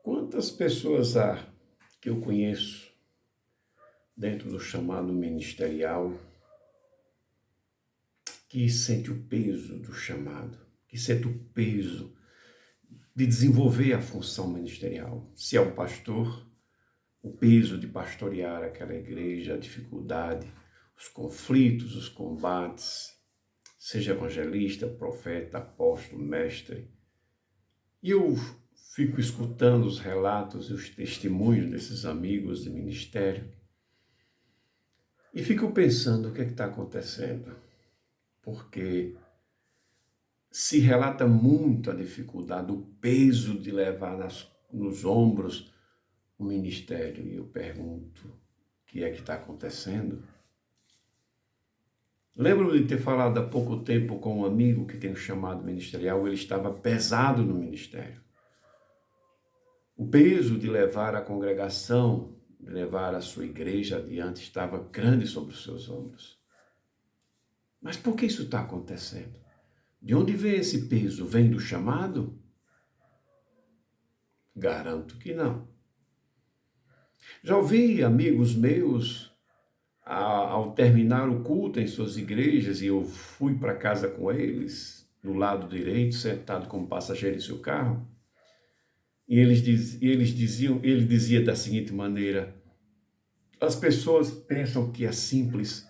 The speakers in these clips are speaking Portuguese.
Quantas pessoas há que eu conheço dentro do chamado ministerial que sente o peso do chamado, que sente o peso de desenvolver a função ministerial? Se é um pastor, o peso de pastorear aquela igreja, a dificuldade, os conflitos, os combates, seja evangelista, profeta, apóstolo, mestre. E eu fico escutando os relatos e os testemunhos desses amigos de ministério e fico pensando o que é que está acontecendo, porque se relata muito a dificuldade, o peso de levar nos ombros o ministério. E eu pergunto, o que é que está acontecendo? Lembro-me de ter falado há pouco tempo com um amigo que tem um chamado ministerial, ele estava pesado no ministério. O peso de levar a congregação, de levar a sua igreja adiante, estava grande sobre os seus ombros. Mas por que isso está acontecendo? De onde vem esse peso? Vem do chamado? Garanto que não. Já ouvi amigos meus, ao terminar o culto em suas igrejas, e eu fui para casa com eles, do lado direito, sentado como passageiro em seu carro, e ele dizia da seguinte maneira: as pessoas pensam que é simples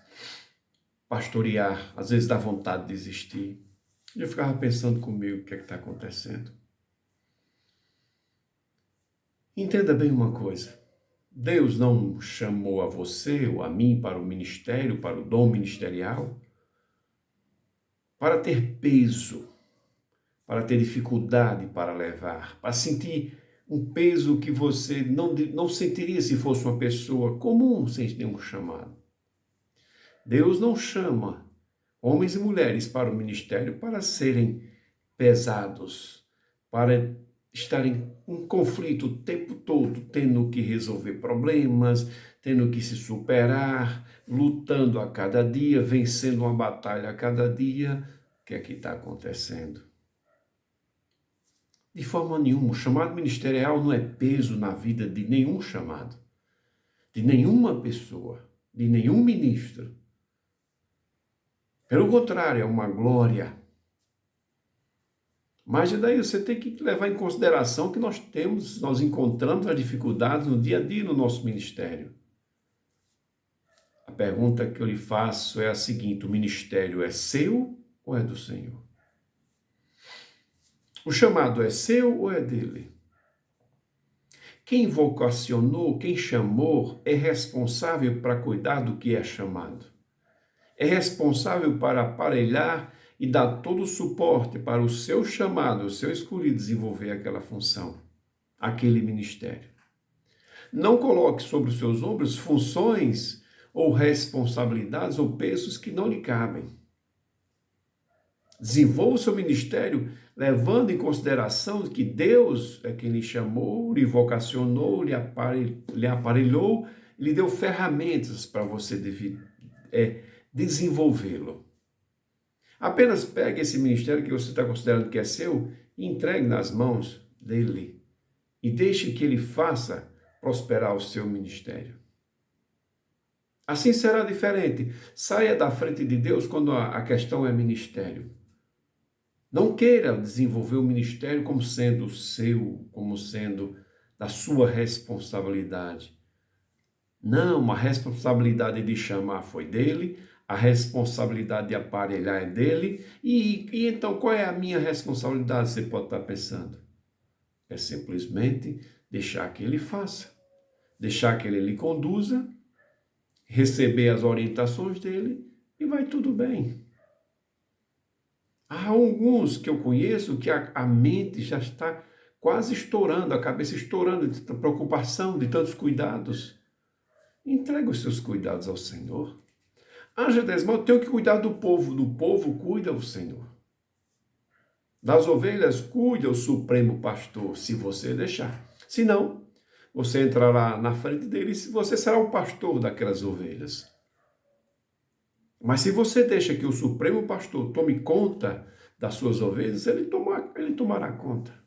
pastorear, às vezes dá vontade de desistir. E eu ficava pensando comigo, o que é que está acontecendo? Entenda bem uma coisa, Deus não chamou a você ou a mim para o ministério, para o dom ministerial, para ter peso, para ter dificuldade para levar, para sentir um peso que você não sentiria se fosse uma pessoa comum, sem nenhum chamado. Deus não chama homens e mulheres para o ministério para serem pesados, para estarem em conflito o tempo todo, tendo que resolver problemas, tendo que se superar, lutando a cada dia, vencendo uma batalha a cada dia. O que é que está acontecendo? De forma nenhuma, o chamado ministerial não é peso na vida de nenhum chamado, de nenhuma pessoa, de nenhum ministro. Pelo contrário, é uma glória. Mas daí você tem que levar em consideração que nós encontramos as dificuldades no dia a dia no nosso ministério. A pergunta que eu lhe faço é a seguinte: o ministério é seu ou é do Senhor? O chamado é seu ou é dele? Quem vocacionou, quem chamou, é responsável para cuidar do que é chamado. É responsável para aparelhar e dar todo o suporte para o seu chamado, o seu escolhido desenvolver aquela função, aquele ministério. Não coloque sobre os seus ombros funções ou responsabilidades ou pesos que não lhe cabem. Desenvolva o seu ministério levando em consideração que Deus é quem lhe chamou, lhe vocacionou, lhe aparelhou, lhe deu ferramentas para você desenvolvê-lo. Apenas pegue esse ministério que você está considerando que é seu e entregue nas mãos dele e deixe que ele faça prosperar o seu ministério. Assim será diferente. Saia da frente de Deus quando a questão é ministério. Não queira desenvolver o ministério como sendo seu, como sendo da sua responsabilidade. Não, a responsabilidade de chamar foi dele, a responsabilidade de aparelhar é dele, e então qual é a minha responsabilidade, você pode estar pensando? É simplesmente deixar que ele faça, deixar que ele lhe conduza, receber as orientações dele e vai tudo bem. Há alguns que eu conheço que a mente já está quase estourando, a cabeça estourando de tanta preocupação, de tantos cuidados. Entrega os seus cuidados ao Senhor. Jadesma, eu tenho que cuidar do povo cuida o Senhor. Das ovelhas cuida o Supremo Pastor, se você deixar. Se não, você entrará na frente dele e você será o pastor daquelas ovelhas. Mas se você deixa que o Supremo Pastor tome conta das suas ovelhas, ele tomará conta.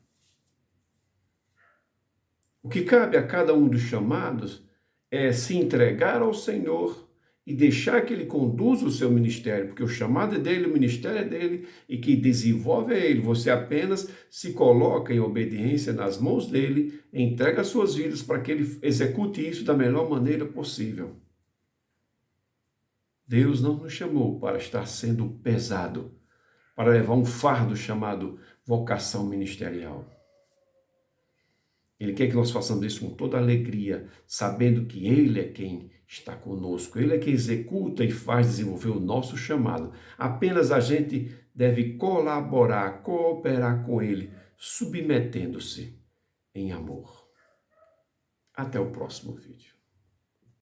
O que cabe a cada um dos chamados é se entregar ao Senhor e deixar que Ele conduza o seu ministério, porque o chamado é dele, o ministério é dele, e que desenvolve é Ele. Você apenas se coloca em obediência nas mãos dele, entrega as suas vidas para que Ele execute isso da melhor maneira possível. Deus não nos chamou para estar sendo pesado, para levar um fardo chamado vocação ministerial. Ele quer que nós façamos isso com toda alegria, sabendo que Ele é quem está conosco. Ele é quem executa e faz desenvolver o nosso chamado. Apenas a gente deve colaborar, cooperar com Ele, submetendo-se em amor. Até o próximo vídeo.